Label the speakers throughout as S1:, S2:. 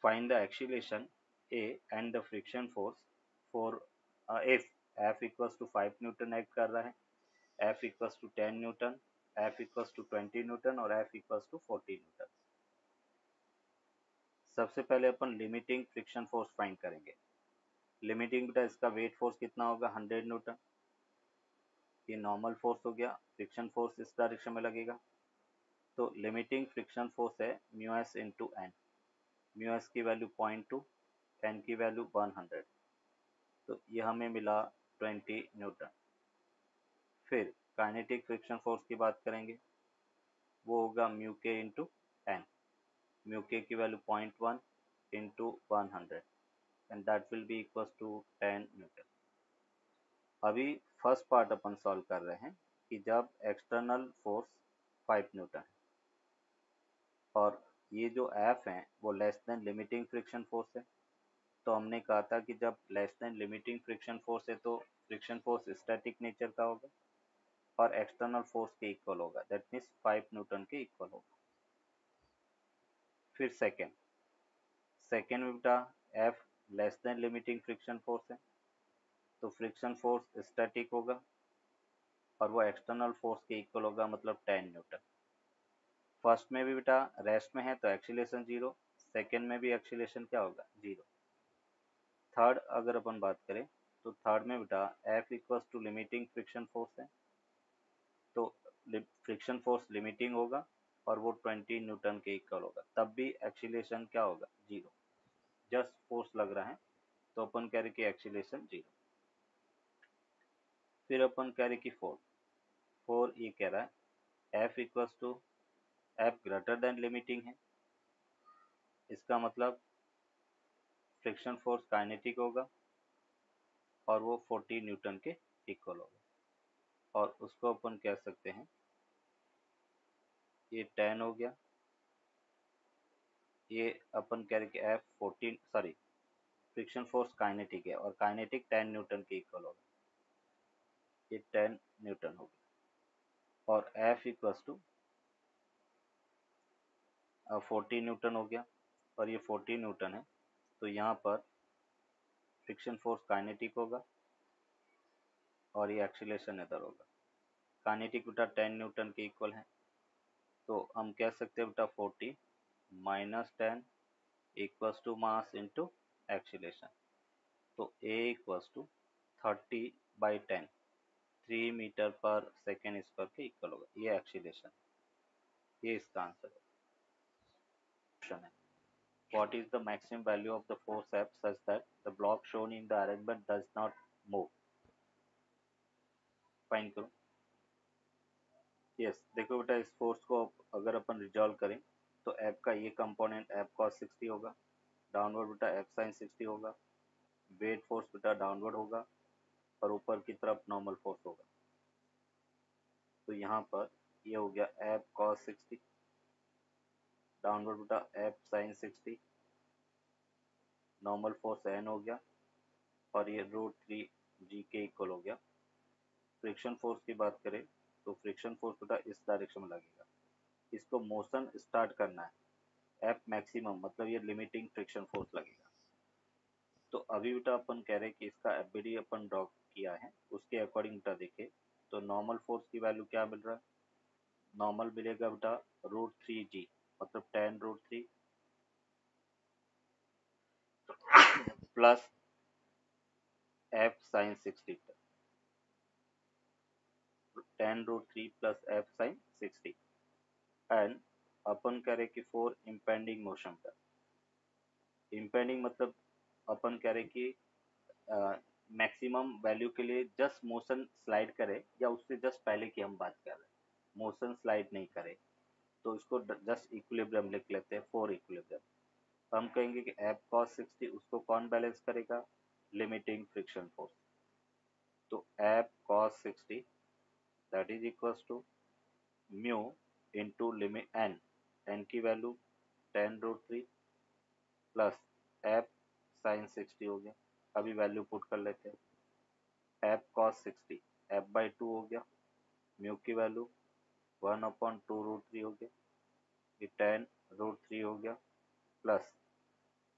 S1: Find the acceleration A and the friction force for if F equals to 5 Newton act कर रहा है, F equals to 10 Newton, F equals to 20 newton और F equals to 40 Newton. सबसे पहले अपन limiting friction force find करेंगे। Limiting बेटा इसका weight force कितना होगा 100 न्यूटन। ये नॉर्मल फोर्स हो गया, फ्रिक्शन फोर्स इस डायरेक्शन में लगेगा, तो लिमिटिंग फ्रिक्शन फोर्स है mu S into N. Mu S की वैल्यू 0.2, एन की वैल्यू 100, तो ये हमें मिला 20 न्यूटन। फिर काइनेटिक फ्रिक्शन फोर्स की बात करेंगे, वो होगा म्यू के इंटू एन। म्यू के की value 0.1 into 100 and that will be equal to 10 newton. अभी फर्स्ट पार्ट अपन सॉल्व कर रहे हैं कि जब एक्सटर्नल फोर्स 5 न्यूटन है और ये जो एफ है वो less then limiting friction force है, तो हमने कहा था कि जब less than limiting friction force है तो फ्रिक्शन फोर्स स्टैटिक नेचर का होगा और एक्सटर्नल फोर्स के इक्वल होगा, दैट मीन्स 5 न्यूटन के इक्वल होगा। फिर सेकेंड में बेटा F less than limiting friction force है, तो फ्रिक्शन फोर्स स्टैटिक होगा और वो एक्सटर्नल फोर्स के इक्वल होगा, मतलब 10 न्यूटन। फर्स्ट में भी बेटा रेस्ट में है तो एक्सीलरेशन 0, सेकेंड में भी एक्सीलरेशन क्या होगा 0। थर्ड अगर अपन बात करें तो थर्ड में बेटा F equals to limiting friction force है, तो फ्रिक्शन फोर्स लिमिटिंग होगा और वो 20 न्यूटन के इक्वल होगा, तब भी एक्सीलरेशन क्या होगा 0। जस्ट फोर्स लग रहा है तो अपन कह रहे कि एक्सीलरेशन 0। फिर अपन कह रहे कि फोर ये कह रहा है F equals to F greater than limiting है, इसका मतलब फ्रिक्शन फोर्स काइनेटिक होगा और वो 40 न्यूटन के इक्वल होगा, और उसको अपन कह सकते हैं ये 10 हो गया। ये अपन कह रहे कि F 14 sorry friction force kinetic है और काइनेटिक 10 न्यूटन के इक्वल होगा, ये 10 न्यूटन हो गया। और एफ इक्वल्स टू 40 न्यूटन हो गया और ये 40 न्यूटन है, तो यहाँ पर फ्रिक्शन फोर्स काइनेटिक होगा और ये एक्सीलरेशन इधर होगा। काइनेटिक बेटा 10 न्यूटन के इक्वल है, तो हम कह सकते हैं बेटा 40 minus 10 equals to mass into acceleration, तो ए इक्वल्स टू 30/10 3 मीटर पर सेकेंड स्क्वायर के इक्वल होगा। ये एक्सीलरेशन, ये इसका आंसर है। What is the maximum value of the force F such that the block shown in the arrangement does not move? Find करो। Yes देखो बेटा इस फोर्स को अगर अपन रिजॉल्व करें तो F का ये कंपोनेंट F cos 60 होगा, डाउनवर्ड बेटा F sin 60 होगा, वेट फोर्स बेटा डाउनवर्ड होगा और ऊपर की तरफ नॉर्मल फोर्स होगा। तो यहाँ पर ये हो गया F cos 60, डाउनवर्ड बेटा F sin 60, normal force N हो गया और ये √3g के इक्वल हो गया। फ्रिक्शन फोर्स की बात करें तो फ्रिक्शन फोर्स बेटा इस डायरेक्शन में लगेगा, इसको मोशन स्टार्ट करना है एफ मैक्सिमम, मतलब ये लिमिटिंग फ्रिक्शन फोर्स लगेगा। तो अभी बेटा अपन कह रहे हैं कि इसका एफबीडी अपन ड्रॉ किया है, उसके अकॉर्डिंग बेटा देखे तो नॉर्मल फोर्स की वैल्यू क्या मिल रहा है, नॉर्मल मिलेगा बेटा √3g, मतलब 10√3 plus F sine 60, 10√3 plus F sine 60 and अपन करें कि फॉर इम्पेंडिंग मोशन पर, इम्पेंडिंग मतलब अपन कह रहे कि मैक्सिमम वैल्यू के लिए जस्ट मोशन स्लाइड करे या उससे जस्ट पहले की हम बात कर रहे हैं, मोशन स्लाइड नहीं करे, तो इसको जस्ट इक्विलिब्रियम लिख लेते हैं, फॉर इक्विलिब्रियम। तो हम कहेंगे कि एफ cos 60 उसको कौन बैलेंस करेगा, लिमिटिंग फ्रिक्शन फोर्स। तो F cos 60 that is equals to mu into limit N, N की वैल्यू 10√3 प्लस एफ साइन 60 हो गया। अभी वैल्यू पुट कर लेते हैं, एफ cos 60 f/2 हो गया, म्यू की वैल्यू 1/2√3 हो गया, ये 10√3 हो गया प्लस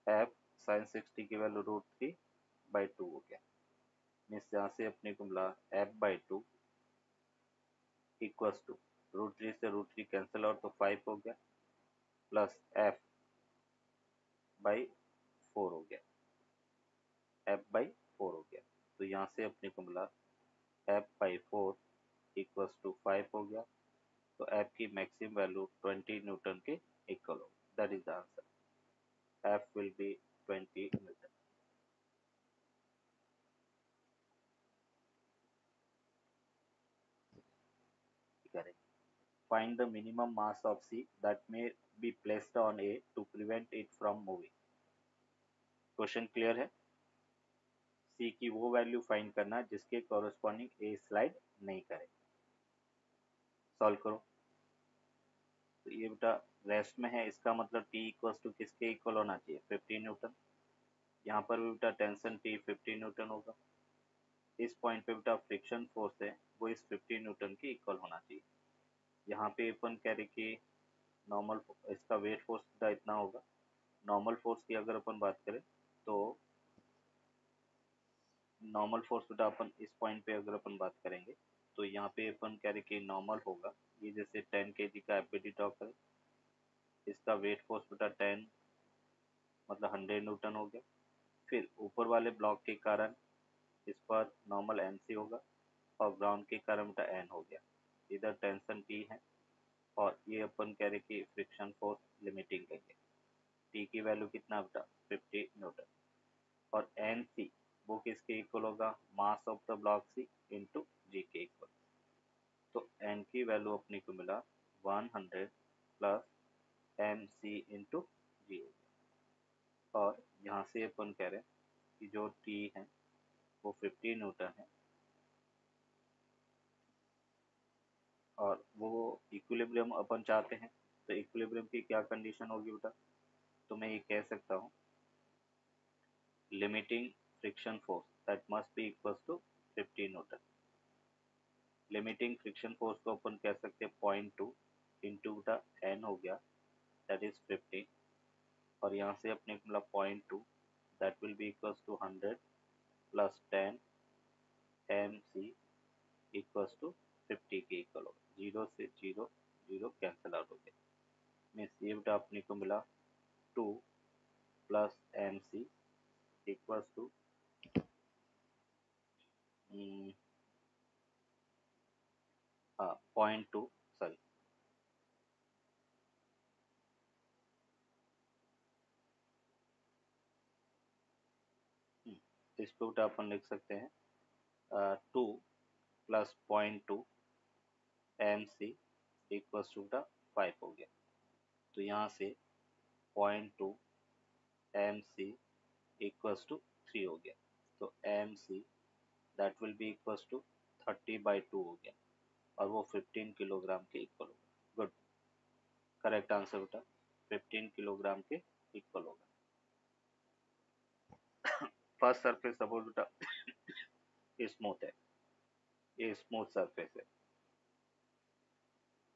S1: एफ साइन 60 की वैल्यू √3/2 हो गया। मीन्स यहाँ से अपने को मिला f/2 इक्वल्स टू √3 से √3 कैंसिल आउट तो 5 हो गया, प्लस f/4 हो गया, f/4 हो गया। तो यहाँ से अपने को मिला f/4 इक्वल्स टू 5 हो गया। तो f की मैक्सिमम वैल्यू 20 न्यूटन के इक्वल हो, that is the answer. f will be 20 Newton. करें, find the minimum mass of C that may be placed on A to prevent it from moving। Question clear है? C की वो value find करना जिसके corresponding A slide नहीं करे। Solve करो। तो ये बेटा रेस्ट में है, इसका मतलब T इक्वल्स टू किसके इक्वल होना चाहिए? 15 न्यूटन। यहाँ पर भी बेटा टेंशन T 15 न्यूटन होगा। इस पॉइंट पे बेटा फ्रिक्शन फोर्स है वो इस 15 न्यूटन के इक्वल होना चाहिए। यहाँ पे अपन कह रहे कि नॉर्मल इसका वेट फोर्स बेटा इतना होगा। नॉर्मल फोर्स की अगर अपन बात करें तो नॉर्मल फोर्स बेटा अपन इस पॉइंट पे अगर अपन बात करेंगे तो यहाँ पे अपन कह रहे कि नॉर्मल होगा, ये जैसे 10 kg का एफबीडी टॉक है, इसका वेट फोर्स बेटा 10 मतलब 100 न्यूटन हो गया। फिर ऊपर वाले ब्लॉक के कारण इस पर नॉर्मल एनसी होगा और ग्राउंड के कारण बेटा एन हो गया। इधर टेंशन टी है और ये अपन कह रहे कि फ्रिक्शन फोर्स लिमिटिंग लेंगे। टी की वैल्यू कितना बेटा 50 न्यूटन और एन सी वो किसके इक्वल होगा? Mass of the block C into g के इक्वल। तो एन की वैल्यू अपने को मिला 100 प्लस एम सी इंटू जी। और यहाँ से अपन कह रहे हैं कि जो टी है वो 50 न्यूटन है और वो इक्विलिब्रियम अपन चाहते हैं। तो इक्विलिब्रियम की क्या कंडीशन होगी बेटा? तो मैं ये कह सकता हूँ limiting friction force that must be equals to 50 newton. Limiting friction force को अपन कह सकते हैं 0.2 इंटू बेटा एन हो गया, दैट इज 50। और यहाँ से अपने को मिला 0.2 that will be equals to 100 plus 10 M C equals to 50 के इक्वल होगा। जीरो से जीरो जीरो कैंसिल आउट हो गया। मीन्स ये बेटा अपने को मिला 2 plus M C equals to हाँ 0.2 सॉरी इस पे बेटा अपन लिख सकते हैं 2 plus 0.2 M C equals to बेटा 5 हो गया। तो यहाँ से 0.2 एम सी इक्वल्स टू 3 हो गया। तो M C that will be equals to 30/2 हो गया और वो 15 किलोग्राम के इक्वल होगा। गुड, करेक्ट आंसर बेटा 15 किलोग्राम के इक्वल होगा। फर्स्ट सरफेस सपोज बेटा स्मूथ है, ये स्मूथ सरफेस है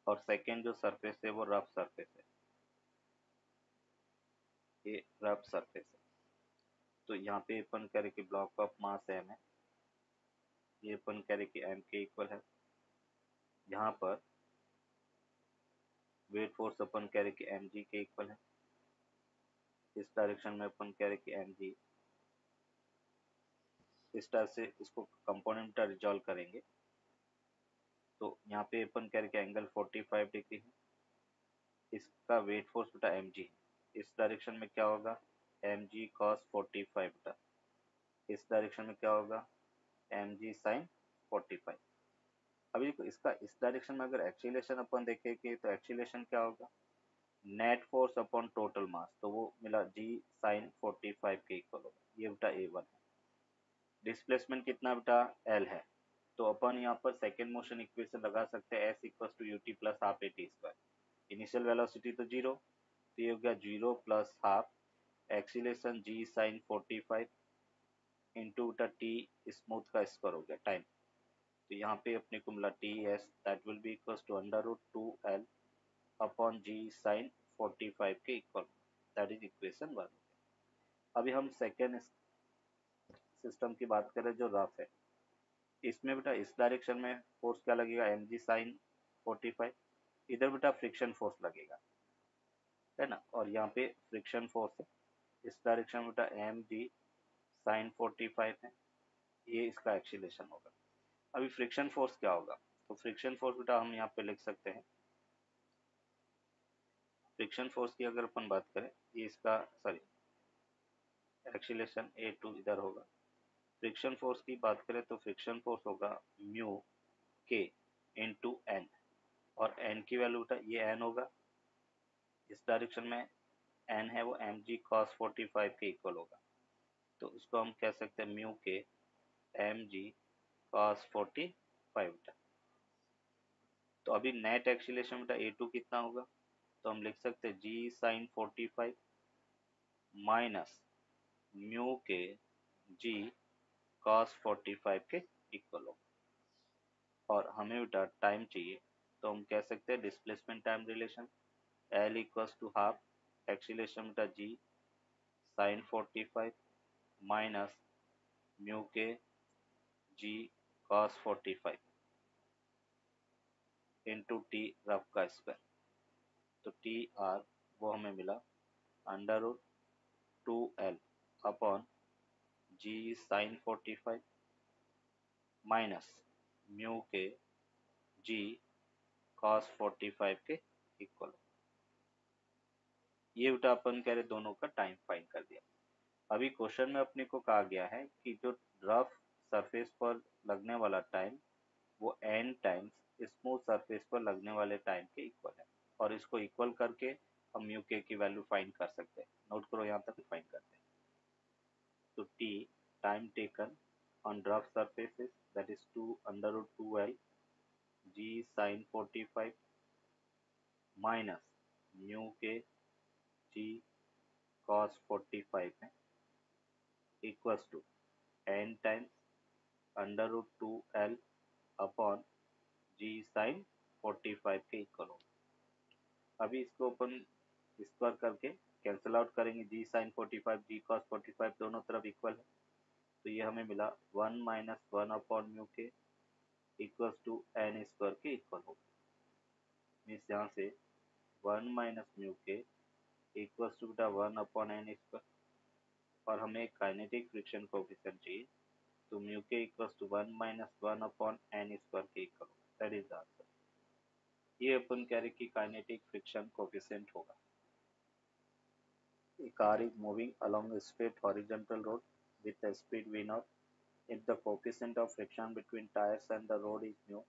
S1: और सेकेंड जो सरफेस है वो रफ सरफेस है, ये रफ सरफेस है। तो यहाँ पे अपन कह रहे कि ब्लॉक ऑफ मास एम है, ये अपन कह रहे कि एम के इक्वल है। यहाँ पर वेट फोर्स अपन कह रहे कि एम जी के इक्वल है। इस डायरेक्शन में अपन कह रहे कि एम जी, इस तरह से इसको कंपोनेंट रिजॉल्व करेंगे तो यहाँ पे अपन कह रहे कि एंगल 45 डिग्री है। इसका वेट फोर्स बेटा एम जी है। इस डायरेक्शन में क्या होगा? एम जी कॉस 45 बेटा। इस डायरेक्शन में क्या होगा? एम जी साइन 45। अभी देखो इसका इस डायरेक्शन में अगर एक्सीलरेशन अपन देखेंगे तो एक्सीलरेशन क्या होगा? Net force upon total mass, तो वो मिला जी साइन 45 के इक्वल होगा। ये बेटा A1 है। डिस्प्लेसमेंट कितना बेटा? L है। तो अपन यहाँ पर सेकेंड मोशन इक्वेशन लगा सकते हैं S equal to ut plus half at square. Initial velocity तो जीरो, तो ये हो गया zero plus half acceleration G sine 45 into बेटा टी स्मूथ का स्क्वायर हो गया टाइम। तो यहाँ पे अपने को मिला T S that will be equal to √2L upon G sine 45 के इक्वल, दैट इज इक्वेशन 1। अभी हम सेकेंड सिस्टम की बात करें जो रफ है, इसमें बेटा इस डायरेक्शन में फोर्स क्या लगेगा, mg sin 45, इधर बेटा फ्रिक्शन फोर्स लगेगा, है ना, और यहाँ पे फ्रिक्शन फोर्स है, इस डायरेक्शन में बेटा mg sin 45 है, ये इसका एक्सीलरेशन होगा। अभी फ्रिक्शन फोर्स क्या होगा, तो फ्रिक्शन फोर्स बेटा हम यहाँ पे लिख सकते हैं, फ्रिक्शन फोर्स की अगर अपन बात करें, ये इसका सॉरी एक्सीलरेशन a2 इधर होगा, फ्रिक्शन फोर्स की बात करें तो फ्रिक्शन फोर्स होगा म्यू के इंटू एन, और एन की वैल्यू बेटा ये एन होगा, इस डायरेक्शन में एन है वो एम जी कॉस 45 के इक्वल होगा, तो उसको हम कह सकते हैं म्यू के एम जी कॉस 45 बेटा। तो अभी नेट एक्सीलरेशन बेटा a2 कितना होगा, तो हम लिख सकते हैं जी sine 45 minus mu K G cos 45 के इक्वल होगा। और हमें बेटा टाइम चाहिए, तो हम कह सकते हैं displacement time relation L equals to half acceleration बेटा G sine 45 minus mu K G cos 45 into T rough का स्क्वायर, तो टी आर वो हमें मिला under root 2l upon G sine 45 minus mu K G cos 45 के equal. ये बेटा अपन कह रहे दोनों का टाइम फाइंड कर दिया। अभी क्वेश्चन में अपने को कहा गया है कि जो रफ सरफेस पर लगने वाला टाइम वो n टाइम्स स्मूथ सरफेस पर लगने वाले टाइम के इक्वल है, और इसको इक्वल करके हम म्यू के की वैल्यू फाइंड कर सकते हैं। नोट करो, यहाँ तक फाइंड करते हैं। तो t time taken on rough surfaces, that is 2 under root 2l g sin 45 minus mu K g cos 45 है equals to n times under root 2l upon g sin 45 के इक्वल होगा। अभी इसको अपन स्क्वायर करके कैंसिल आउट करेंगे, g sin 45 g cos 45 दोनों तरफ इक्वल है, तो ये हमें मिला 1 minus 1 upon mu K equals to N square के इक्वल होगा। मीन्स यहाँ से 1 minus mu K equals to बेटा 1 अपॉन एन स्क्वायर, और हमें काइनेटिक फ्रिक्शन कोएफिशिएंट चाहिए, तो mu K equals to 1 minus 1 upon N square के इक्वल होगा। That is the answer. ये अपन कह रहे कि काइनेटिक फ्रिक्शन कोएफिशिएंट होगा। A car is moving along a straight horizontal road with a speed v0. If the coefficient of friction between tires and the road is mu,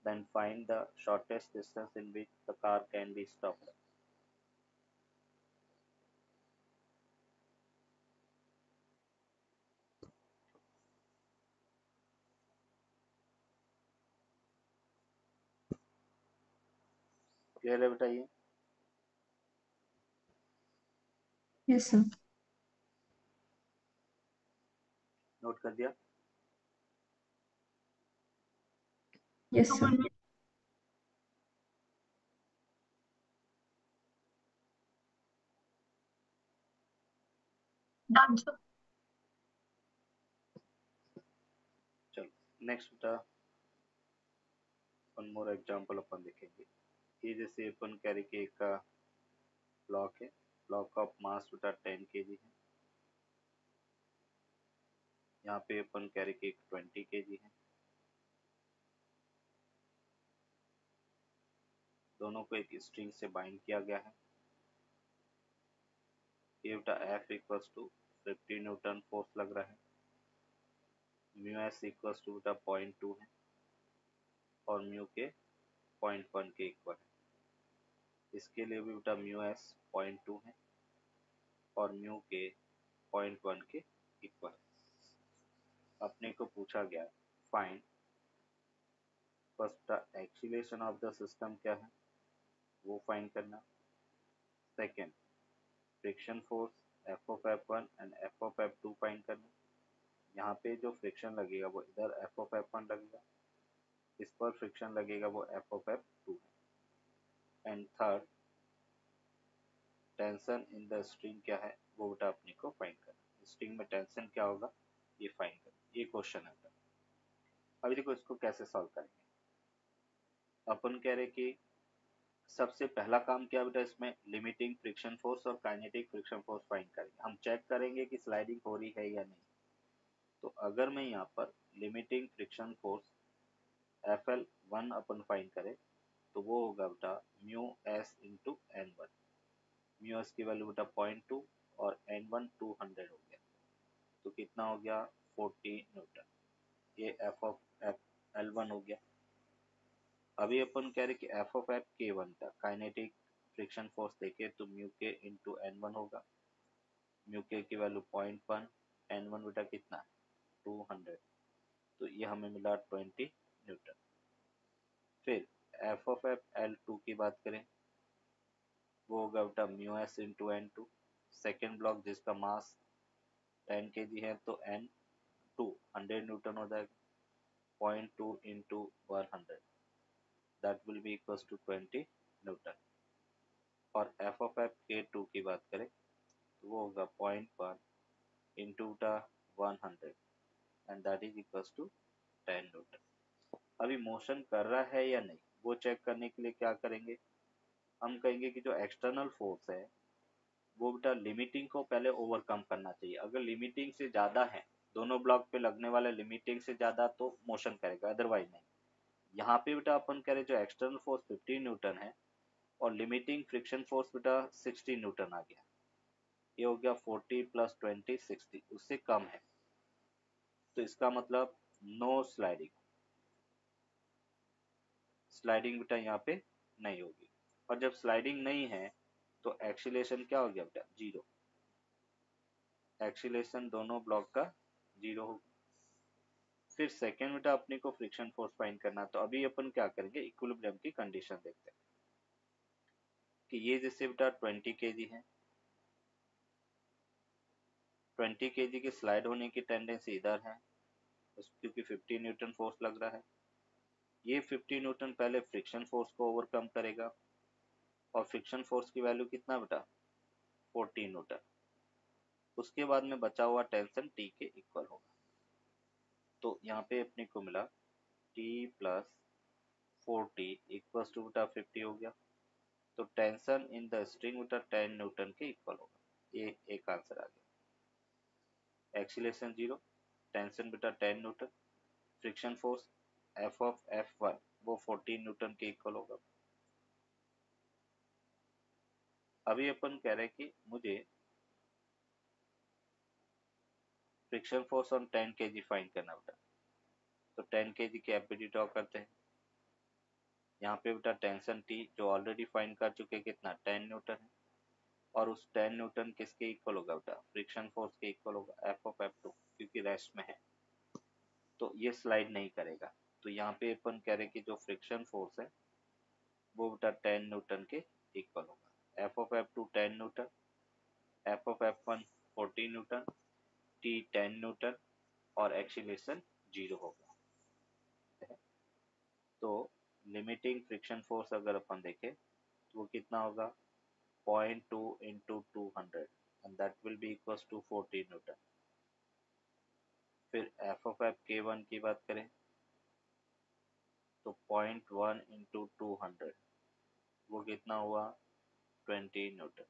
S1: then find the shortest distance in which the car can be stopped. Clear है बेटा? ये
S2: yes sir.
S1: Note कर दिया?
S2: Yes sir.
S1: चलो next बेटा one more example अपन देखेंगे। ये जैसे अपन कह रहे कि एक ब्लॉक है, ब्लॉक ऑफ मास बेटा 10 kg है, यहाँ पे अपन कह रहे कि 20 kg है, दोनों को एक स्ट्रिंग से बाइंड किया गया है। ये बेटा F equals to 50 newton force लग रहा है, म्यू एस इक्वल्स टू बेटा 0.2 है, और म्यू के 0.1 के इक्वल है। इसके लिए भी बेटा म्यू एस 0.2 है और म्यू के 0.1 के इक्वल है। अपने को पूछा गया find first the acceleration of the system क्या है वो फाइंड करना, second friction force F of F1 and F of F2 find करना। यहाँ पे जो फ्रिक्शन लगेगा वो इधर एफ ऑफ F1 लगेगा, इस पर फ्रिक्शन लगेगा वो एफ ऑफ F2 है। And third tension in the string क्या है वो बेटा अपने को फाइंड करना। स्ट्रिंग में टेंशन क्या होगा ये फाइंड करें, ये क्वेश्चन है। अभी देखो इसको कैसे सॉल्व करेंगे। अपन कह रहे कि सबसे पहला काम क्या बेटा, इसमें लिमिटिंग फ्रिक्शन फोर्स और काइनेटिक फ्रिक्शन फोर्स फाइंड करेंगे। हम चेक करेंगे कि स्लाइडिंग हो रही है या नहीं। तो अगर मैं यहाँ पर लिमिटिंग फ्रिक्शन फोर्स FL1 अपन फाइंड करें तो वो होगा बेटा mu S into N1। Mu S की वैल्यू बेटा 0.2 और N1 200 हो गया, तो कितना हो गया 40 न्यूटन। ये एफ ऑफ एफ L1 हो गया। अभी अपन कह रहे कि एफ ऑफ एफ K1 का काइनेटिक फ्रिक्शन फोर्स देखे तो म्यू के इंटू N1 होगा। म्यू के की वैल्यू 0.1, N1 बेटा कितना 200, तो ये हमें मिला 20 न्यूटन। फिर एफ ऑफ एफ L2 की बात करें वो होगा बेटा mu S into N2। Second block जिसका मास 10 kg है तो N2 100 न्यूटन हो जाएगा। 0.2 into 100 that will be equals to 20 newton. और एफ ऑफ एफ K2 की बात करें तो वो होगा 0.1 into 100 and that is equals to 10 newton. अभी मोशन कर रहा है या नहीं वो चेक करने के लिए क्या करेंगे, हम कहेंगे कि जो एक्सटर्नल फोर्स है वो बेटा लिमिटिंग को पहले ओवरकम करना चाहिए। अगर लिमिटिंग से ज़्यादा है, दोनों ब्लॉक पे लगने वाला लिमिटिंग से ज़्यादा तो मोशन करेगा, अदरवाइज नहीं। यहाँ पे बेटा अपन कह रहे जो एक्सटर्नल फोर्स 15 न्यूटन है और लिमिटिंग फ्रिक्शन फोर्स बेटा 60 न्यूटन आ गया। ये हो गया 40 + 20 60, उससे कम है, तो इसका मतलब नो स्लाइडिंग। स्लाइडिंग बेटा यहाँ पे नहीं होगी। और जब स्लाइडिंग नहीं है तो एक्सीलरेशन क्या हो गया बेटा जीरो। एक्सीलरेशन दोनों ब्लॉक का जीरो होगा। फिर सेकेंड बेटा अपने को फ्रिक्शन फोर्स फाइंड करना, तो अभी अपन क्या करेंगे इक्विलिब्रियम की कंडीशन देखते हैं कि ये जैसे बेटा 20 kg है, 20 kg के स्लाइड होने की टेंडेंसी इधर है क्योंकि 50 न्यूटन फोर्स लग रहा है। ये 50 न्यूटन पहले फ्रिक्शन फोर्स को ओवरकम करेगा और फ्रिक्शन फोर्स की वैल्यू कितना बेटा 40 न्यूटन। उसके बाद में बचा हुआ टेंशन T के इक्वल होगा। तो यहाँ पे अपने को मिला T + 40 इक्वल्स टू बेटा 50 हो गया। तो टेंशन इन द स्ट्रिंग बेटा 10 न्यूटन के इक्वल होगा। ये एक आंसर आ गया। एक्सीलरेशन जीरो, टेंशन बेटा 10 Newton, friction force F of F1 वो 14 न्यूटन के इक्वल होगा। अभी अपन कह रहे हैं कि मुझे friction force on 10 kg find करना बेटा। तो 10 kg की एफबीडी ड्रॉ करते हैं। यहाँ पे बेटा टेंशन T जो ऑलरेडी फाइंड कर चुके कितना 10 न्यूटन है, और उस 10 न्यूटन किसके इक्वल होगा बेटा फ्रिक्शन फोर्स के इक्वल होगा एफ ऑफ F2 क्योंकि रेस्ट में है, तो ये स्लाइड नहीं करेगा। तो यहाँ पे अपन कह रहे कि जो फ्रिक्शन फोर्स है वो बेटा 10 न्यूटन के इक्वल होगा। F of F2 10 Newton, F of F1 40 Newton, T 10 Newton और एक्सीलरेशन जीरो होगा। तो लिमिटिंग फ्रिक्शन फोर्स अगर अपन देखें तो वो कितना होगा 0.2 into 200 and that will be equals to 40 newton. फिर एफ ऑफ एफ K1 की बात करें तो 0.1 इंटू 200 वो कितना हुआ 20 न्यूटन।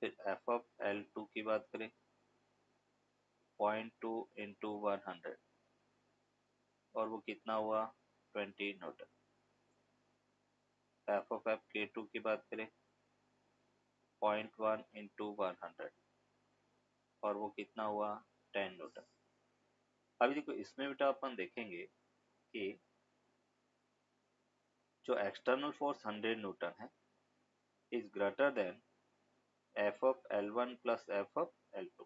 S1: फिर एफ ऑफ L2 की बात करें 0.2 इंटू 100 और वो कितना हुआ 20 Newton. F of F K2 की बात करें 0.1 इंटू 100 और वो कितना हुआ 10 न्यूटन। अभी देखो इसमें बेटा अपन देखेंगे कि जो एक्सटर्नल फोर्स 100 न्यूटन है is greater than F of L1 plus F of L2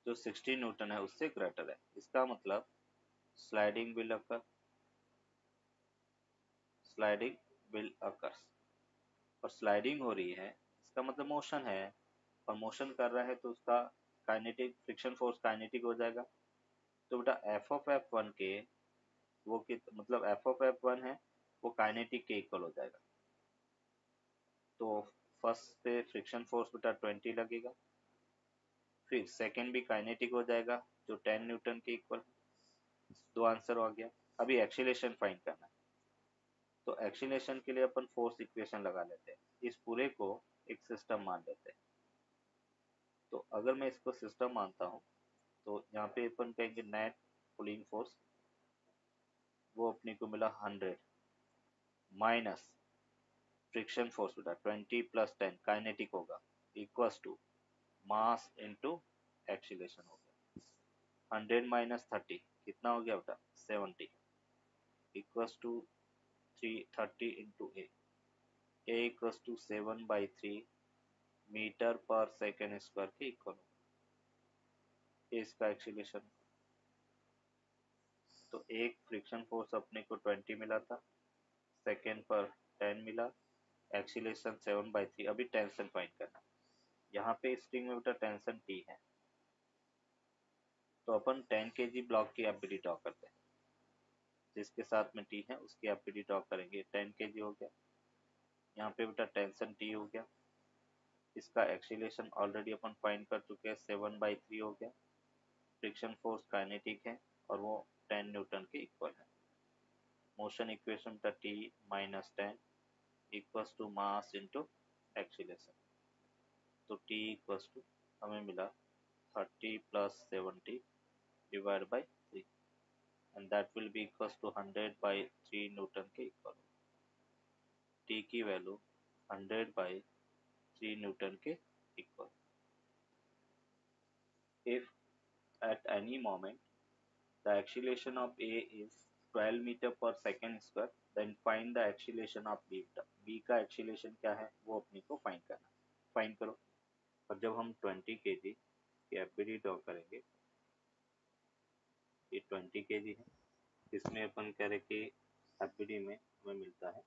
S1: जो 60 न्यूटन है उससे ग्रेटर है। इसका मतलब sliding will occur, sliding will occurs. और स्लाइडिंग हो रही है इसका मतलब मोशन है, और मोशन कर रहा है तो उसका काइनेटिक फ्रिक्शन फोर्स काइनेटिक हो जाएगा। तो बेटा एफ ऑफ F1 के वो मतलब एफ ऑफ F1 है वो काइनेटिक के इक्वल हो जाएगा। तो फर्स्ट पे फ्रिक्शन फोर्स बेटा 20 लगेगा, फिर सेकेंड भी काइनेटिक हो जाएगा जो 10 न्यूटन के इक्वल। दो आंसर हो गया। अभी एक्सीलरेशन फाइंड करना है, तो एक्सीलरेशन के लिए अपन फोर्स इक्वेशन लगा लेते हैं। इस पूरे को एक सिस्टम मान लेते हैं। तो अगर मैं इसको सिस्टम मानता हूँ तो यहाँ पे अपन कहेंगे नेट पुलिंग फोर्स, वो अपने को मिला 100 माइनस फ्रिक्शन फोर्स बेटा 20 प्लस 10 काइनेटिक होगा equals to mass into acceleration हो गया। 100 माइनस 30 कितना हो गया बेटा 70 equals to 330 into A equals to 7/3 metre पर सेकेंड स्क्वायर के इक्वल होगा। इसका एक्सीलरेशन, तो एक फ्रिक्शन फोर्स अपने को 20 मिला था, सेकेंड पर 10 मिला, एक्सीलरेशन 7/3। अभी टेंशन फाइंड करना। यहाँ पे स्ट्रिंग में बेटा टेंशन टी है, तो अपन 10 kg ब्लॉक की एफबीडी ड्रॉ करते हैं। जिसके साथ में टी है उसकी एफबीडी ड्रॉ करेंगे। 10 kg हो गया, यहाँ पे बेटा टेंशन टी हो गया, इसका एक्सीलरेशन ऑलरेडी अपन फाइंड कर चुके हैं 7/3 हो गया। फ्रिक्शन फोर्स काइनेटिक है और वो 10 न्यूटन के इक्वल है। मोशन इक्वेशन का T minus 10 equals to mass into acceleration, तो टी इक्वल्स टू हमें मिला 30 प्लस 70 divide by 3 and that will be equals to 100/3 newton के इक्वल। टी की वैल्यू 100/3 न्यूटन के equal. If at any moment the acceleration of A is 12 metre पर second square, then find the acceleration of B। B का acceleration क्या है वो अपने को फाइंड करना। फाइंड करो। और जब हम 20 kg की एफबीडी ड्रॉ करेंगे, ये 20 kg है, इसमें अपन कह रहे कि एफबीडी में हमें मिलता है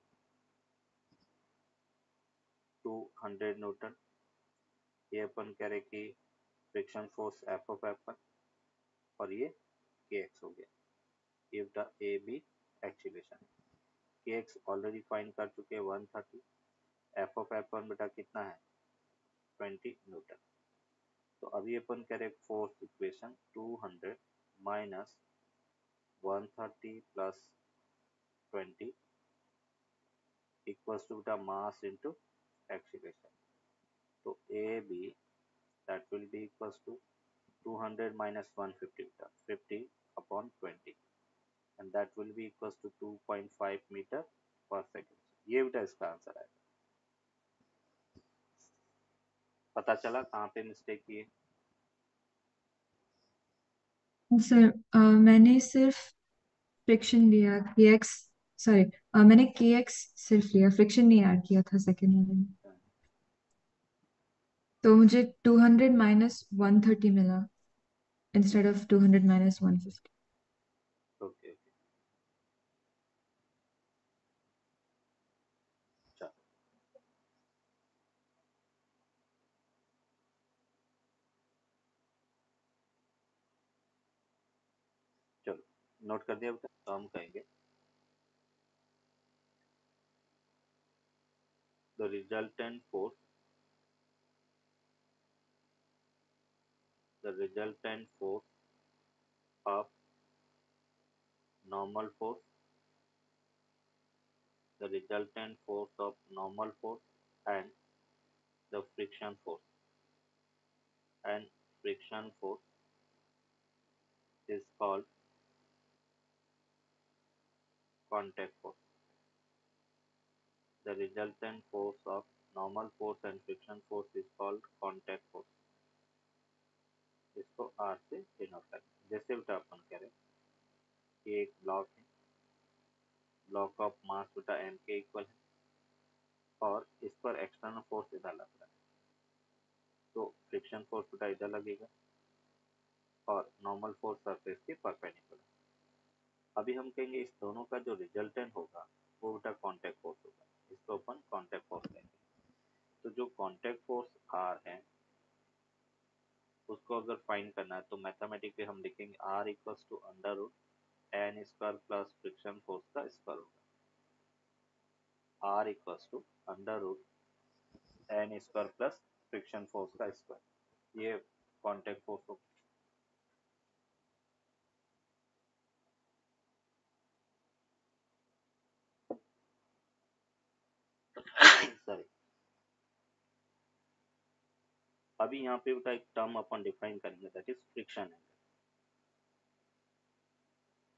S1: 200 न्यूटन। ये अपन कह रहे कि friction force F of F और ये के एक्स हो गया। ये बेटा ए बी एक्सीलरेशन। के एक्स ऑलरेडी फाइंड कर चुके हैं 130। एफ ऑफ एफ वन बेटा कितना है 20 न्यूटन। तो अभी अपन कह रहे force equation 200 minus 130 plus 20 equals to बेटा मास इंटू एक्सीलरेशन। तो A B that will be equals to 200 minus 150 बेटा 50 upon 20 and that will be equals to 2.5 metre पर सेकेंड। ये बेटा इसका आंसर आएगा। पता चला कहाँ पे मिस्टेक की है?
S2: सर मैंने सिर्फ फ्रिक्शन लिया के एक्स, सॉरी मैंने के एक्स सिर्फ लिया, फ्रिक्शन नहीं ऐड किया था सेकेंड वाले में। तो मुझे 200 माइनस 130 मिला instead of 200 minus 150।
S1: Okay okay, चलो चलो नोट कर दिया बेटा। तो हम कहेंगे the resultant force, the resultant force of normal force, the resultant force of normal force and the friction force, and friction force is called contact force। The resultant force of normal force and friction force is called contact force। इसको R से denote करें। जैसे बेटा अपन कह रहे हैं कि एक ब्लॉक है, ब्लॉक ऑफ मास बेटा m के इक्वल है और इस पर एक्सटर्नल फोर्स इधर लग रहा है, तो फ्रिक्शन फोर्स बेटा इधर लगेगा और नॉर्मल फोर्स सरफेस के परपेंडिकुलर। अभी हम कहेंगे इस दोनों का जो रिजल्टेंट होगा वो बेटा कांटेक्ट फोर्स होगा, इसको अपन कांटेक्ट फोर्स कहेंगे। तो जो कांटेक्ट फोर्स आर है उसको अगर फाइंड करना है तो मैथमेटिकली हम लिखेंगे R equals to under root N square plus friction force का स्क्वायर होगा। R equals to under root N square plus friction force का स्क्वायर, ये कॉन्टैक्ट फोर्स होगा। सॉरी, अभी यहाँ पे बेटा एक टर्म अपन डिफाइन करेंगे, that is friction angle.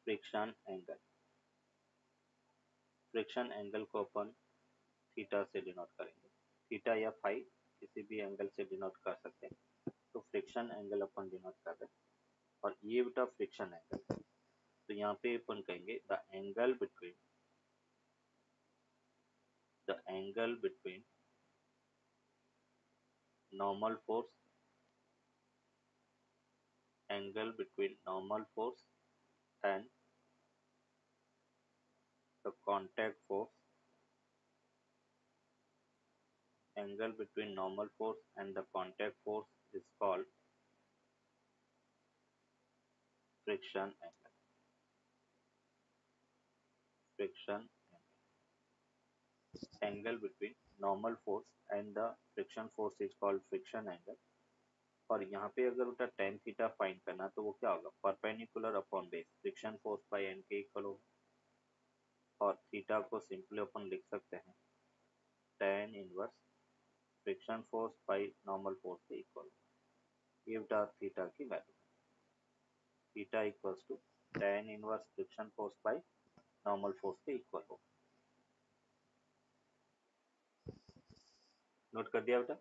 S1: Friction angle, friction angle को अपन थीटा से डिनोट करेंगे, थीटा या फाई किसी भी एंगल से डिनोट कर सकते हैं। तो फ्रिक्शन एंगल अपन डिनोट कर रहे हैं, और ये बेटा फ्रिक्शन एंगल है। तो यहाँ पे अपन कहेंगे the angle between normal force angle between normal force and the contact force, angle between normal force and the contact force is called friction angle. Friction angle between normal force and the friction force is called friction angle. और यहाँ पे अगर उल्टा tan theta find करना तो वो क्या होगा, perpendicular upon base friction force by N के इक्वल होगा। और थीटा को सिंपली अपन लिख सकते हैं tan inverse friction force by normal force के इक्वल। ये बेटा थीटा की value, theta equals to tan inverse friction force by normal force के इक्वल हो। नोट कर दिया बेटा?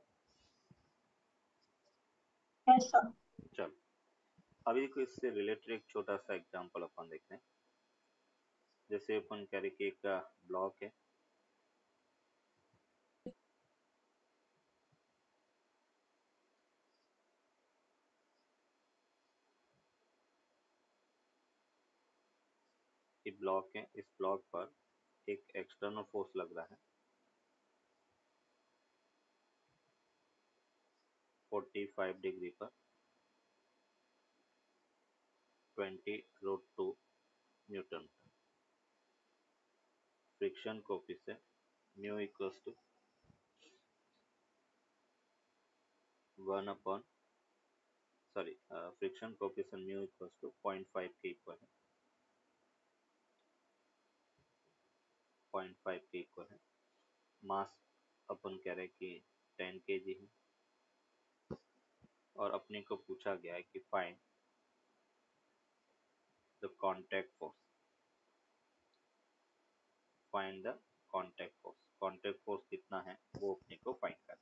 S2: ऐसा
S1: चलो अभी को इससे रिलेटेड एक छोटा सा एग्जांपल अपन देखते हैं। जैसे अपन कह रहे कि एक ब्लॉक है, ये ब्लॉक है, इस ब्लॉक पर एक एक्सटर्नल फोर्स लग रहा है 45 डिग्री पर 20√2 newton. Friction coefficient mu equals to 1 upon friction coefficient mu equals to 0.5 के इक्वल है, 0.5 के इक्वल है। मास अपन कह रहे कि 10 kg है, और अपने को पूछा गया है कि find the contact force, find the contact force. Contact force कितना है वो अपने को फाइंड करना।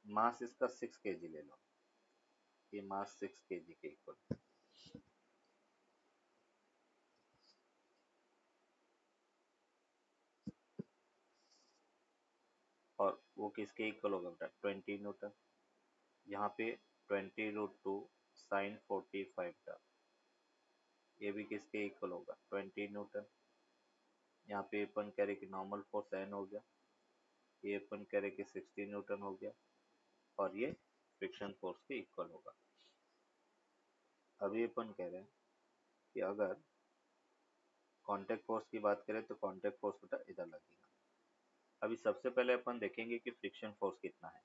S1: मास इसका 6 kg ले लो, ये मास 6 kg के इक्वल। और वो किसके इक्वल होगा बेटा, 20 न्यूटन। यहाँ पे 20√2 साइन 45 था, ये भी किसके इक्वल होगा, 20 न्यूटन। यहाँ पे अपन कह रहे कि नॉर्मल फोर्स एन हो गया, ये अपन कह रहे कि 60 न्यूटन हो गया, और ये फ्रिक्शन फोर्स के इक्वल होगा। अभी अपन कह रहे हैं कि अगर कांटेक्ट फोर्स की बात करें तो कांटेक्ट फोर्स बेटा इधर लगेगा। अभी सबसे पहले अपन देखेंगे कि फ्रिक्शन फोर्स कितना है।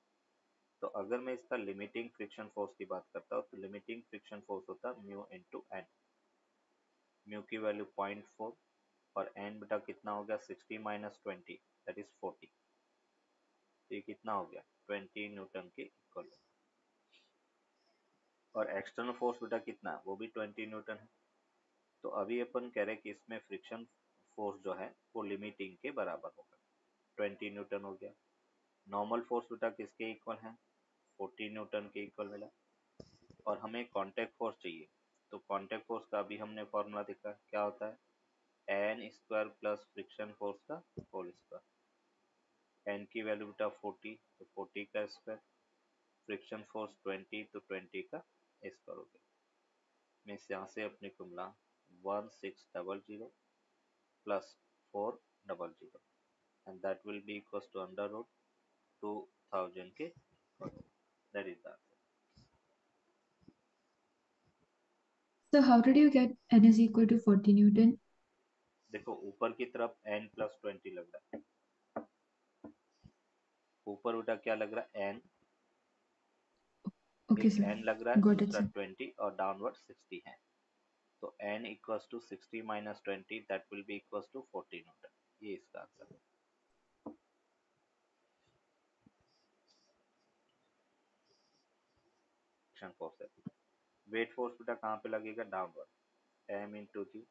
S1: तो अगर मैं इसका लिमिटिंग फ्रिक्शन फोर्स की बात करता हूँ तो लिमिटिंग फ्रिक्शन फोर्स होता है म्यू इंटू एन। म्यू की वैल्यू 0.4 और एन बेटा कितना हो गया, 60 माइनस 20 दैट इज 40। ये कितना हो गया, 20 न्यूटन के इक्वल। और एक्सटर्नल फोर्स बेटा कितना है, वो भी 20 न्यूटन है। तो अभी अपन कह रहे हैं कि इसमें फ्रिक्शन फोर्स जो है वो लिमिटिंग के बराबर होगा, 20 न्यूटन हो गया। नॉर्मल फोर्स बेटा किसके इक्वल है, 40 न्यूटन के इक्वल मिला। और हमें कांटेक्ट फोर्स चाहिए, तो कांटेक्ट फोर्स का अभी हमने फॉर्मूला देखा, क्या होता है N square plus friction force का होल स्क्वायर। एन की वैल्यू बेटा 40, तो 40 का स्क्वायर, फ्रिक्शन फोर्स 20 तो 20 का इस करोगे मीन्स यहाँ से अपने को मिला 1600 plus 400 and that will be equals to under root 2000 के that is the answer.
S2: So how did you get n is equal to 40 Newton?
S1: देखो ऊपर की तरफ n प्लस 20 लग रहा है, ऊपर बेटा क्या लग रहा है n,
S2: Okay,
S1: एक
S2: sir.
S1: n लग रहा है,
S2: Got it,
S1: दूसरा
S2: sir.
S1: 20 और डाउनवर्ड 60 है, तो n equals to 60 minus 20 that will be equals to 40 newton, ये इसका आंसर है। फोर्स है, वेट फोर्स बेटा कहाँ पे लगेगा, downward, m into g,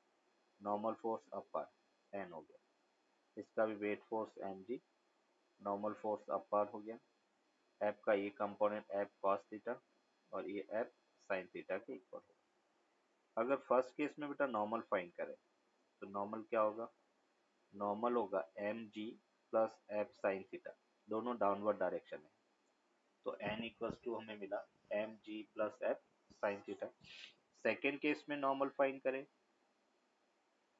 S1: normal force upper n हो गया, इसका भी weight force mg, normal force upper हो गया, एफ का ये कंपोनेंट एफ कॉस थीटा और ये एफ साइन थीटा के इक्वल होगा। अगर फर्स्ट केस में बेटा नॉर्मल फाइंड करें तो नॉर्मल क्या होगा, नॉर्मल होगा एम जी प्लस एफ साइन थीटा, दोनों डाउनवर्ड डायरेक्शन है, तो एन इक्वल्स टू हमें मिला एम जी plus F sine theta. Second case में नॉर्मल फाइंड करें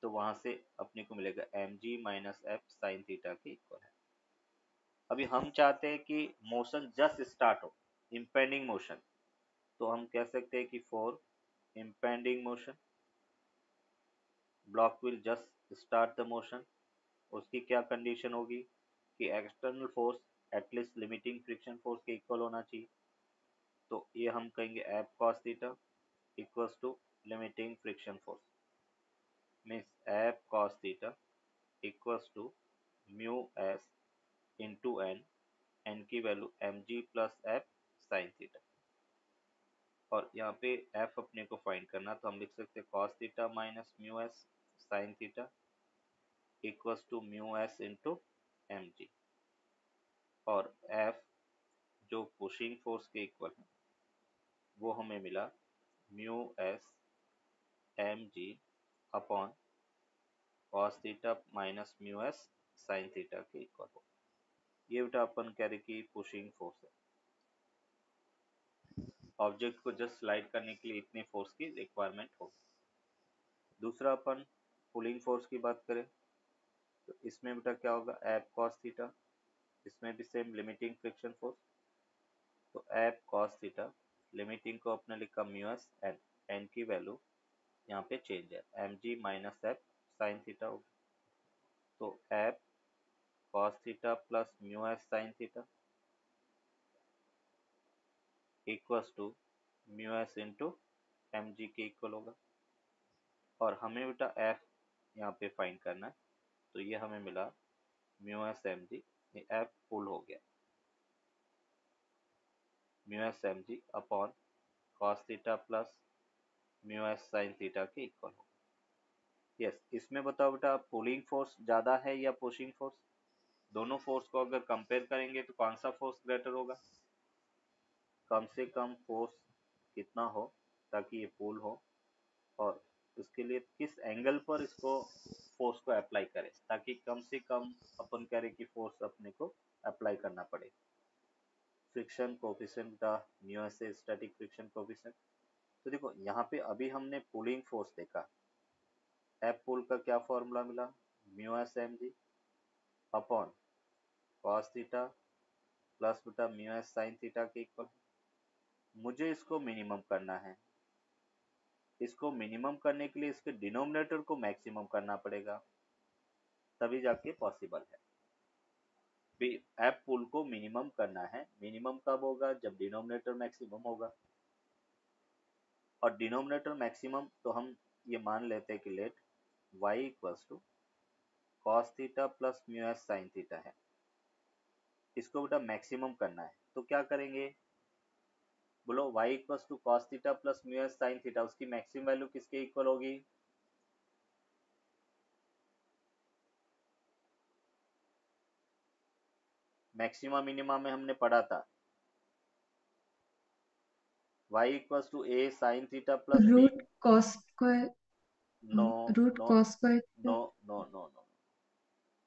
S1: तो वहां से अपने को मिलेगा M G minus F sine theta के इक्वल है। अभी हम चाहते हैं कि मोशन जस्ट स्टार्ट हो, इम्पेंडिंग मोशन, तो हम कह सकते हैं कि for impending motion block will just start the motion, उसकी क्या कंडीशन होगी कि external force at least limiting friction force के इक्वल होना चाहिए, तो ये हम कहेंगे F cos theta equals to limiting friction force, means F cos theta equals to mu S into N, N की वैल्यू एम जी प्लस एफ साइन थीटा, और यहाँ पे एफ अपने को फाइंड करना, तो हम लिख सकते हैं cos theta minus mu S sine theta equals to mu S into M G, और एफ जो पुशिंग फोर्स के इक्वल है वो हमें मिला mu S M G upon cos theta minus mu S sine theta के इक्वल हो। ये बेटा अपन कह रहे कि पुशिंग फोर्स है, ऑब्जेक्ट को जस्ट स्लाइड करने के लिए इतने फोर्स की रिक्वायरमेंट होगी। दूसरा अपन पुलिंग फोर्स की बात करें तो इसमें बेटा क्या होगा एफ कॉस थीटा, इसमें भी सेम लिमिटिंग फ्रिक्शन फोर्स, तो एफ कॉस थीटा लिमिटिंग को अपने लिखा म्यू एस एन, एन की वैल्यू यहाँ पे चेंज है M G minus F sine theta होगा, तो F cos theta plus mu S sine theta equals to mu S into M G के इक्वल होगा, और हमें बेटा एफ यहाँ पे फाइंड करना है, तो ये हमें मिला mu S M g, F pull हो गया mu S M G upon cos theta plus mu S sine theta के इक्वल होगा। यस, इसमें बताओ बेटा पुलिंग फोर्स ज़्यादा है या पुशिंग फोर्स, दोनों फोर्स को अगर कंपेयर करेंगे तो कौन सा फोर्स ग्रेटर होगा, कम से कम फोर्स कितना हो ताकि ये पुल हो, और उसके लिए किस एंगल पर इसको फोर्स को अप्लाई करें ताकि कम से कम अपन कह रहे कि फोर्स अपने को अप्लाई करना पड़े। फ्रिक्शन कोफिशिएंट का म्यू एस से स्टैटिक फ्रिक्शन कोफिशिएंट, तो देखो यहाँ पे अभी हमने पुलिंग फोर्स देखा, एफ पुल का क्या फॉर्मूला मिला mu S M G upon cos theta plus बेटा म्यू एस साइन थीटा के इक्वल। मुझे इसको मिनिमम करना है, इसको मिनिमम करने के लिए इसके डिनोमिनेटर को मैक्सिमम करना पड़ेगा तभी जाके पॉसिबल है। एफ पुल को मिनिमम करना है, मिनिमम कब होगा जब डिनोमिनेटर मैक्सिमम होगा, और डिनोमिनेटर मैक्सिमम तो हम ये मान लेते हैं कि let y equals to cos theta plus mu S sine theta है, इसको बेटा मैक्सिमम करना है तो क्या करेंगे, बोलो y equals to cos theta plus mu S sine theta, उसकी मैक्सिमम वैल्यू किसके इक्वल होगी, मैक्सिमा मिनिमा में हमने पढ़ा था y equals to a sine theta plus b,
S2: root cos square,
S1: no
S2: root
S1: no
S2: cos square.
S1: No no no no,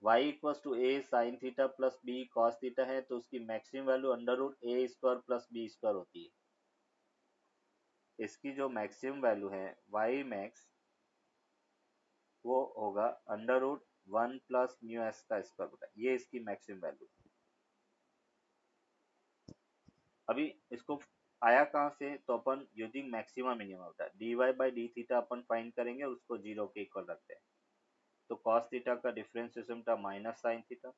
S1: y equals to a sine theta plus b cos theta है तो उसकी maximum value under root a square plus b square होती है, इसकी जो maximum value है Y max वो होगा अंडर रूट 1 + μs का स्क्वायर रूट, ये इसकी मैक्सिमम वैल्यू। अभी इसको आया कहाँ से, तो अपन यूजिंग मैक्सिमम मिनिमम होता है dy बाई डी थीटा अपन फाइंड करेंगे और उसको 0 के इक्वल रखते हैं। तो कॉस थीटा का डिफरेंशिएशन था minus sine theta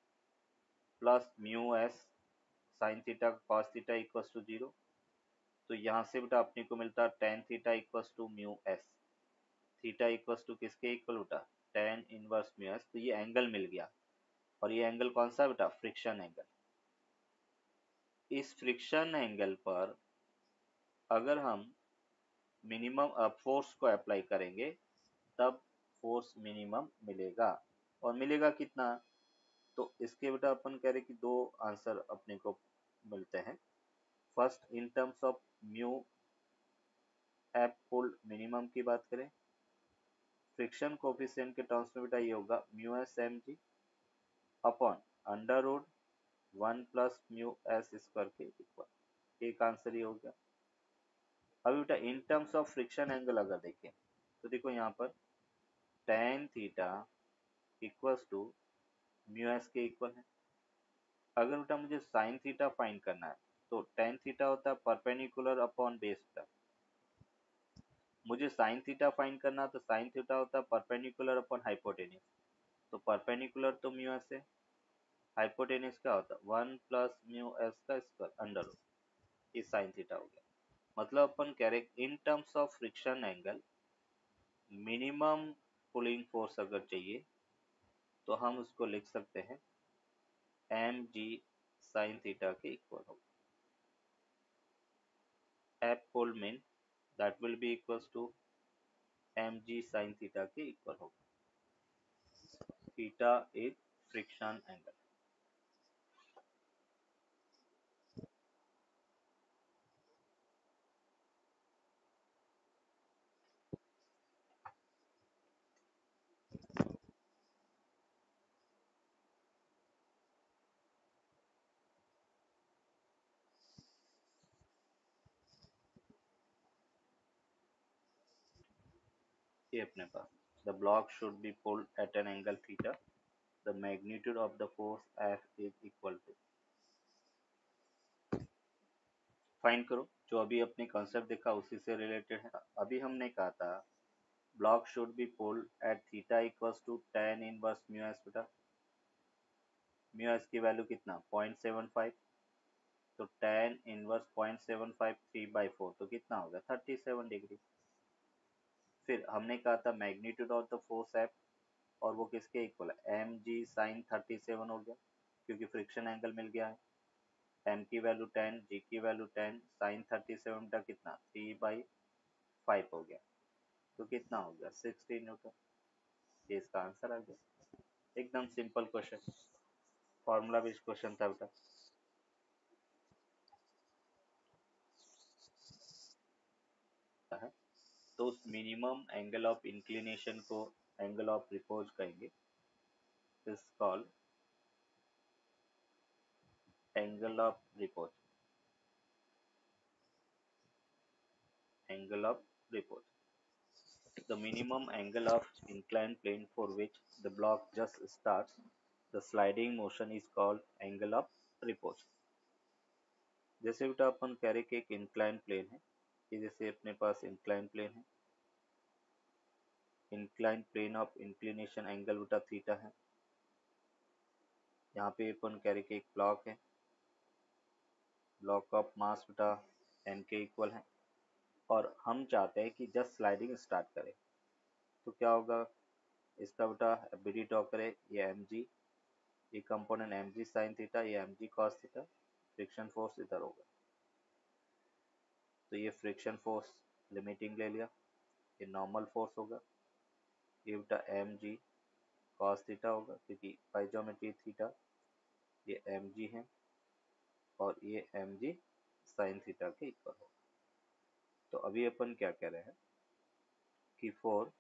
S1: plus mu S sine theta cos theta equals to 0। तो यहाँ से बेटा अपने को मिलता है tan theta equals to mu s, theta equals to किसके इक्वल होता, टेन इनवर्स म्यू एस। तो ये एंगल मिल गया, और ये एंगल कौन सा बेटा, फ्रिक्शन एंगल। इस फ्रिक्शन एंगल पर अगर हम मिनिमम फोर्स को अप्लाई करेंगे तब फोर्स मिनिमम मिलेगा, और मिलेगा कितना। तो इसके बेटा अपन कह रहे कि दो आंसर अपने को मिलते हैं। First in terms of mu F pull minimum की बात करें, फ्रिक्शन कोफिशिएंट के टर्म्स में बेटा ये होगा mu S M G upon under root 1 + μs square के इक्वल। एक आंसर ये हो गया। अभी बेटा in terms of friction angle अगर देखें तो देखो यहाँ पर tan theta equals to mu s के इक्वल है। अगर बेटा मुझे साइन थीटा फाइंड करना है तो tan थीटा होता है परपेंडिकुलर अपॉन बेस का, मुझे साइन थीटा फाइंड करना तो साइन थीटा होता है परपेंडिकुलर अपॉन हाइपोटेन्यूज। तो परपेंडिकुलर तो म्यू एस है, हाइपोटेन्यूज क्या होता है 1 + μs का स्क्वायर अंडर रूट, ये साइन थीटा हो गया। मतलब अपन कह रहे in terms of friction angle minimum pulling force अगर चाहिए तो हम उसको लिख सकते हैं एम जी साइन थीटा के इक्वल होगा। F pull mean that will be equals to m ji sine theta के इक्वल होगा। Theta is friction angle. ये अपने पास the block should be pulled at an angle theta, the magnitude of the force F is equal to, find करो। जो अभी अपने concept देखा उसी से रिलेटेड है। अभी हमने कहा था block should be pulled at theta equals to tan inverse mu s बेटा, म्यू एस की वैल्यू कितना 0.75, तो tan इनवर्स 0.75 3/4 तो कितना होगा 37 डिग्री। फिर हमने कहा था magnitude of the force F, और वो किसके इक्वल है एम जी साइन 37 हो गया, क्योंकि फ्रिक्शन एंगल मिल गया है। एम की वैल्यू 10, जी की वैल्यू 10, साइन 37 का कितना 3/5 हो गया, तो कितना हो गया 16 न्यूटन। ये इसका आंसर आ गया। एकदम simple question, formula based question था बेटा। है तो उस मिनिमम एंगल ऑफ इंक्लिनेशन को एंगल ऑफ रिपोज कहेंगे, is called angle of repose, angle of repose. The minimum angle of inclined plane for which the block just starts the sliding motion is called angle of repose। जैसे बेटा अपन कह रहे कि एक incline plane है, कि जैसे अपने पास इंक्लाइन प्लेन है, incline plane of inclination angle बेटा थीटा है। यहाँ पे अपन कह रहे कि एक ब्लॉक है, ब्लॉक ऑफ मास बेटा m के इक्वल है, और हम चाहते हैं कि जस्ट स्लाइडिंग स्टार्ट करें। तो क्या होगा इसका बेटा बी ड्रॉ करें, ये एम जी, ये कंपोनेंट एम जी साइन थीटा, ये m g cos theta, friction force इधर होगा। तो ये फ्रिक्शन फोर्स लिमिटिंग ले लिया, ये नॉर्मल फोर्स होगा, ये बेटा एम जी कॉस थीटा होगा क्योंकि बाई ज्योमेट्री थीटा, ये एम जी है, और ये एम जी साइन थीटा के इक्वल होगा। तो अभी अपन क्या कह रहे हैं कि फॉर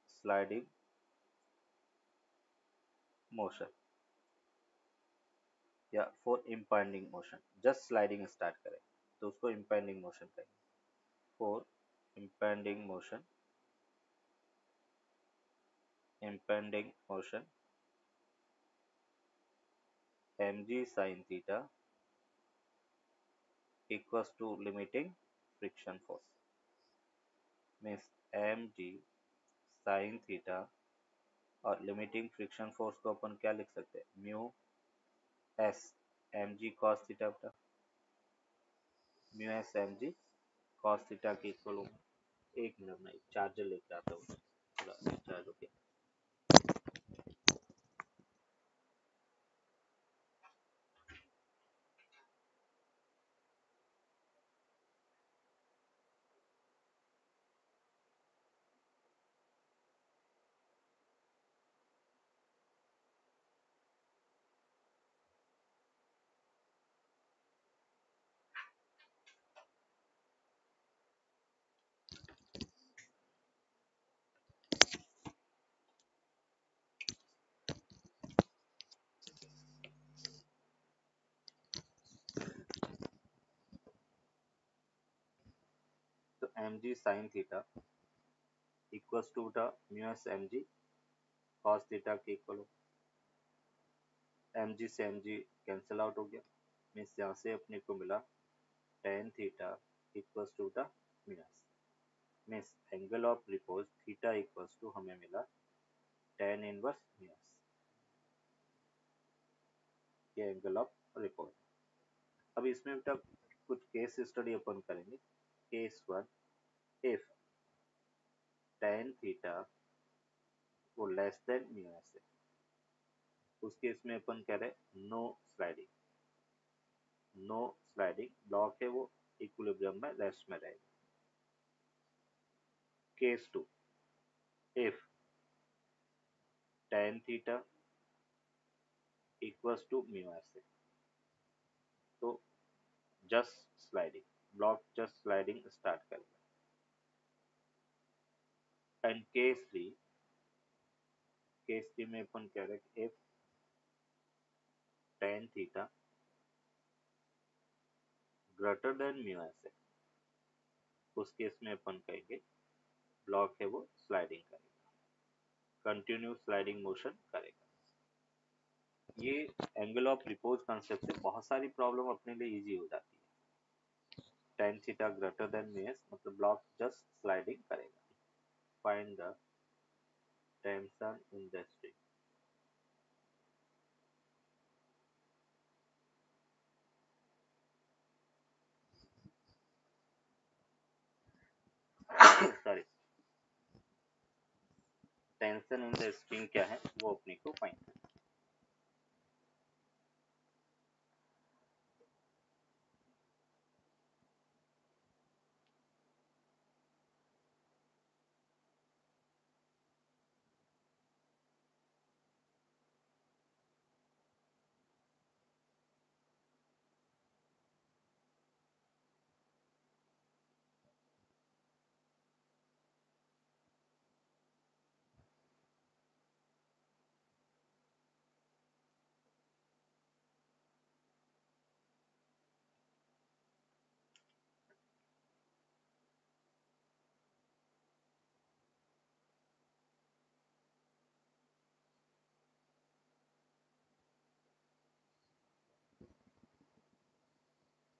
S1: स्लाइडिंग मोशन या for impending motion, just sliding start करें तो उसको इम्पाइंडिंग मोशन कहेंगे। For impending motion mg sin theta equals to limiting friction force means mg sin theta और लिमिटिंग फ्रिक्शन फोर्स को अपन क्या लिख सकते हैं mu S M g cos theta बटा mu S M g cos theta के इक्वल होगा। एक मिनट में चार्जर लेके आता हूँ थोड़ा चार्ज हो गया। तो m ji sine theta equals to बटा mu S M g cos theta के इक्वल हो। एम जी से एम जी कैंसिल आउट हो गया मीन्स यहाँ से अपने को मिला टेन थीटा इक्वल्स टू बटा mu s means angle of repose theta equals to हमें मिला टेन इनवर्स म्यू एस। ये एंगल ऑफ रिपोज। अब इसमें बेटा कुछ केस स्टडी अपन करेंगे। Case one if tan theta वो लेस देन म्यू एस है उस केस में अपन कह रहे नो स्लाइडिंग ब्लॉक है वो इक्विलिब्रियम में रेस्ट में रहेगा। Case two if tan theta equals to mu s है तो just sliding block just sliding start करेगा। एंड केस थ्री में अपन कह रहे if tan theta greater than mu s है उस केस में अपन कहेंगे ब्लॉक है वो स्लाइडिंग करेगा कंटिन्यू स्लाइडिंग मोशन करेगा। ये एंगल ऑफ रिपोज कॉन्सेप्ट से बहुत सारी प्रॉब्लम अपने लिए इजी हो जाती है। tan theta greater than mu S मतलब ब्लॉक जस्ट स्लाइडिंग करेगा। Find the tension in the string. Sorry tension in the string क्या है वो अपने को फाइंड करना।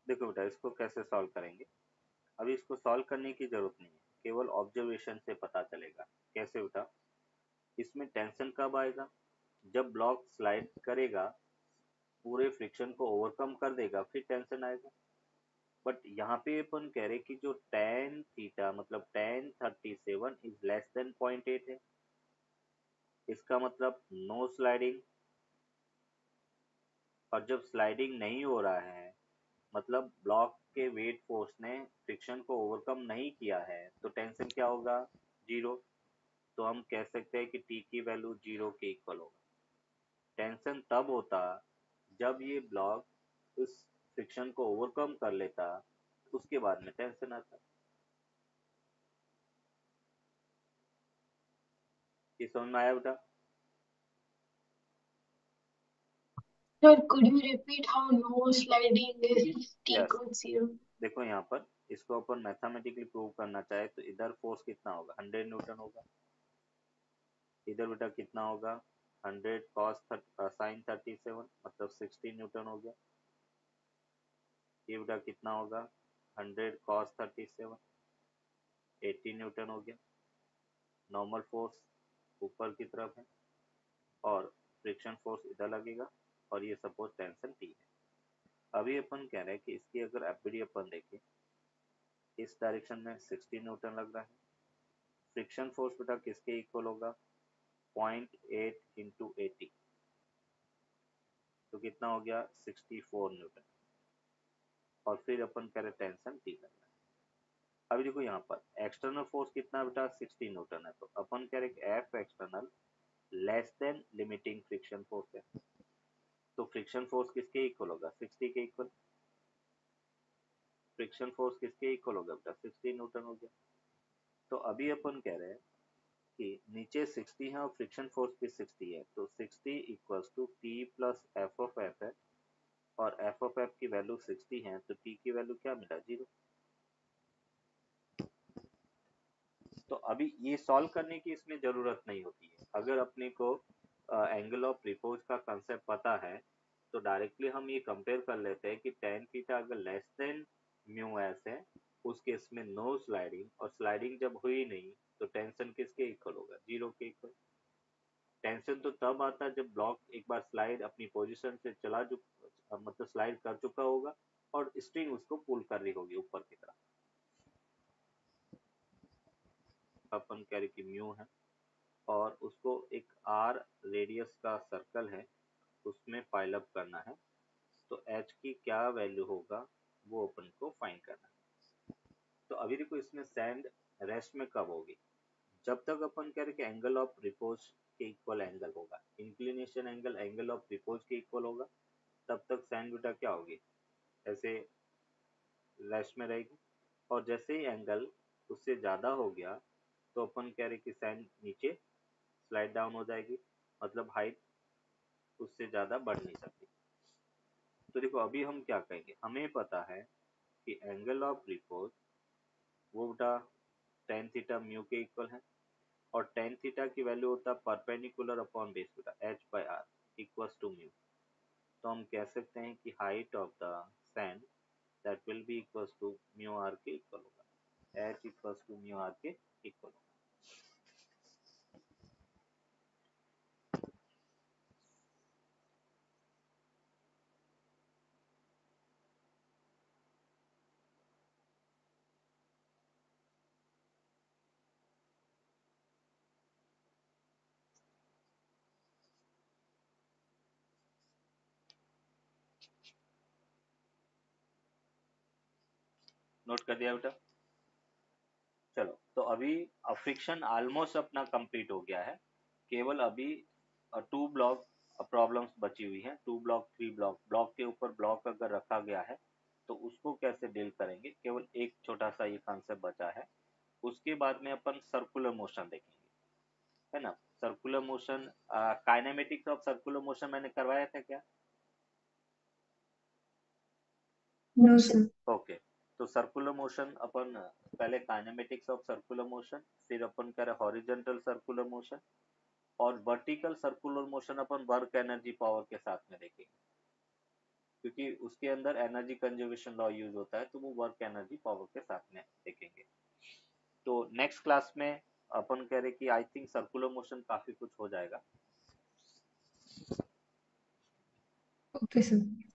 S1: देखो बेटा इसको कैसे सॉल्व करेंगे। अभी इसको सॉल्व करने की जरूरत नहीं है केवल ऑब्जर्वेशन से पता चलेगा। कैसे बेटा इसमें टेंशन कब आएगा जब ब्लॉक स्लाइड करेगा पूरे फ्रिक्शन को ओवरकम कर देगा फिर टेंशन आएगा। बट यहाँ पे अपन कह रहे कि जो tan थीटा मतलब tan 37 इज लेस देन 0.8 है इसका मतलब नो स्लाइडिंग। और जब स्लाइडिंग नहीं हो रहा है मतलब ब्लॉक के वेट फोर्स ने फ्रिक्शन को ओवरकम नहीं किया है तो टेंशन क्या होगा जीरो। तो हम कह सकते हैं कि टी की वैल्यू जीरो के इक्वल होगा। टेंशन तब होता जब ये ब्लॉक उस फ्रिक्शन को ओवरकम कर लेता उसके बाद में टेंशन आता। ये समझ में आया बेटा।
S3: Sir, could you repeat how no sliding is t
S1: yes
S3: equals 0?
S1: देखो यहाँ पर इसको अपन मैथमेटिकली प्रूव करना चाहे तो इधर फोर्स कितना होगा, 100 न्यूटन होगा, इधर बेटा कितना होगा, 100 cos sin 37 मतलब 60 न्यूटन हो गया। ये बेटा कितना होगा, 100 cos 37 80 न्यूटन हो गया। नॉर्मल फोर्स ऊपर की तरफ है और फ्रिक्शन फोर्स इधर लगेगा और ये सपोज टेंशन T है। अभी अपन कह रहे हैं कि इसकी अगर एफबीडी अपन देखें, इस डायरेक्शन में 60 न्यूटन लग रहा है। फ्रिक्शन फोर्स बेटा किसके इक्वल होगा, 0.8 इंटू 80 तो कितना हो गया, 64 न्यूटन। और फिर अपन कह रहे टेंशन T लग रहा है। अभी देखो यहाँ पर एक्सटर्नल फोर्स कितना बेटा, 60 न्यूटन है, तो अपन कह रहे F external less than limiting friction force है। तो फ्रिक्शन फोर्स किसके इक्वल होगा, 60 के इक्वल। फ्रिक्शन फोर्स किसके इक्वल होगा बेटा, 60 न्यूटन हो गया। तो अभी अपन कह रहे हैं कि नीचे 60 है और फ्रिक्शन फोर्स भी 60 है, तो 60 equals to T plus F of F है, और एफ ऑफ एफ की वैल्यू 60 है तो टी की वैल्यू क्या मिला, 0। तो अभी ये सॉल्व करने की इसमें जरूरत नहीं होती है। अगर अपने को एंगल ऑफ रिपोज का कंसेप्ट पता है तो डायरेक्टली हम ये कंपेयर कर लेते हैं कि टेन थीटा अगर लेस देन म्यू एस है उस केस में नो स्लाइडिंग, और स्लाइडिंग जब हुई नहीं तो टेंशन किसके इक्वल होगा, 0 के इक्वल। टेंशन तो तब आता है जब ब्लॉक एक बार स्लाइड अपनी पोजीशन से चला मतलब स्लाइड कर चुका होगा और स्ट्रिंग उसको पुल कर रही होगी ऊपर की तरफ। अपन कह रहे कि म्यू है और उसको एक आर रेडियस का सर्कल है उसमें पाइल अप करना है, तो एच की क्या वैल्यू होगा वो अपन को फाइंड करना है। तो अभी देखो इसमें सैंड रेस्ट में कब होगी, जब तक अपन कह रहे कि एंगल ऑफ रिपोज के इक्वल एंगल होगा, inclination angle angle of repose के इक्वल होगा, तब तक सैंड बेटा क्या होगी, ऐसे रेस्ट में रहेगी। और जैसे ही एंगल उससे ज्यादा हो गया तो अपन कह रहे कि सैंड नीचे स्लाइड डाउन हो जाएगी, मतलब हाइट उससे ज्यादा बढ़ नहीं सकती। तो देखो अभी हम क्या कहेंगे, हमें पता है कि एंगल ऑफ रिपोज वो बेटा टेन थीटा म्यू के इक्वल है, और टेन थीटा की वैल्यू होता है परपेंडिकुलर अपॉन बेस बेटा h by r equals to mu. तो हम कह सकते हैं कि height of the sand that will be equals to mu r के इक्वल होगा, h equals to mu r के इक्वल होगा। नोट कर दिया बेटा। चलो तो अभी फ्रिक्शन ऑलमोस्ट अपना कंप्लीट हो गया है, केवल अभी 2 ब्लॉक प्रॉब्लम्स बची हुई हैं, 2 ब्लॉक 3 ब्लॉक। ब्लॉक के ऊपर ब्लॉक अगर रखा गया है तो उसको कैसे डील करेंगे, केवल एक छोटा सा ये कॉन्सेप्ट बचा है। उसके बाद में अपन सर्कुलर मोशन देखेंगे, है ना। Circular motion, kinematics of circular motion मैंने करवाया था क्या,
S2: नो सर।
S1: ओके। तो सर्कुलर मोशन अपन पहले काइनेमेटिक्स ऑफ सर्कुलर मोशन, फिर अपन करें हॉरिजॉन्टल सर्कुलर मोशन, और वर्टिकल सर्कुलर मोशन अपन वर्क एनर्जी पावर के साथ में देखेंगे, क्योंकि उसके अंदर एनर्जी कंजर्वेशन लॉ यूज होता है, तो वो वर्क एनर्जी पावर के साथ में देखेंगे। तो नेक्स्ट क्लास में अपन कह रहे कि आई थिंक सर्कुलर मोशन काफी कुछ हो जाएगा।
S2: Okay sir.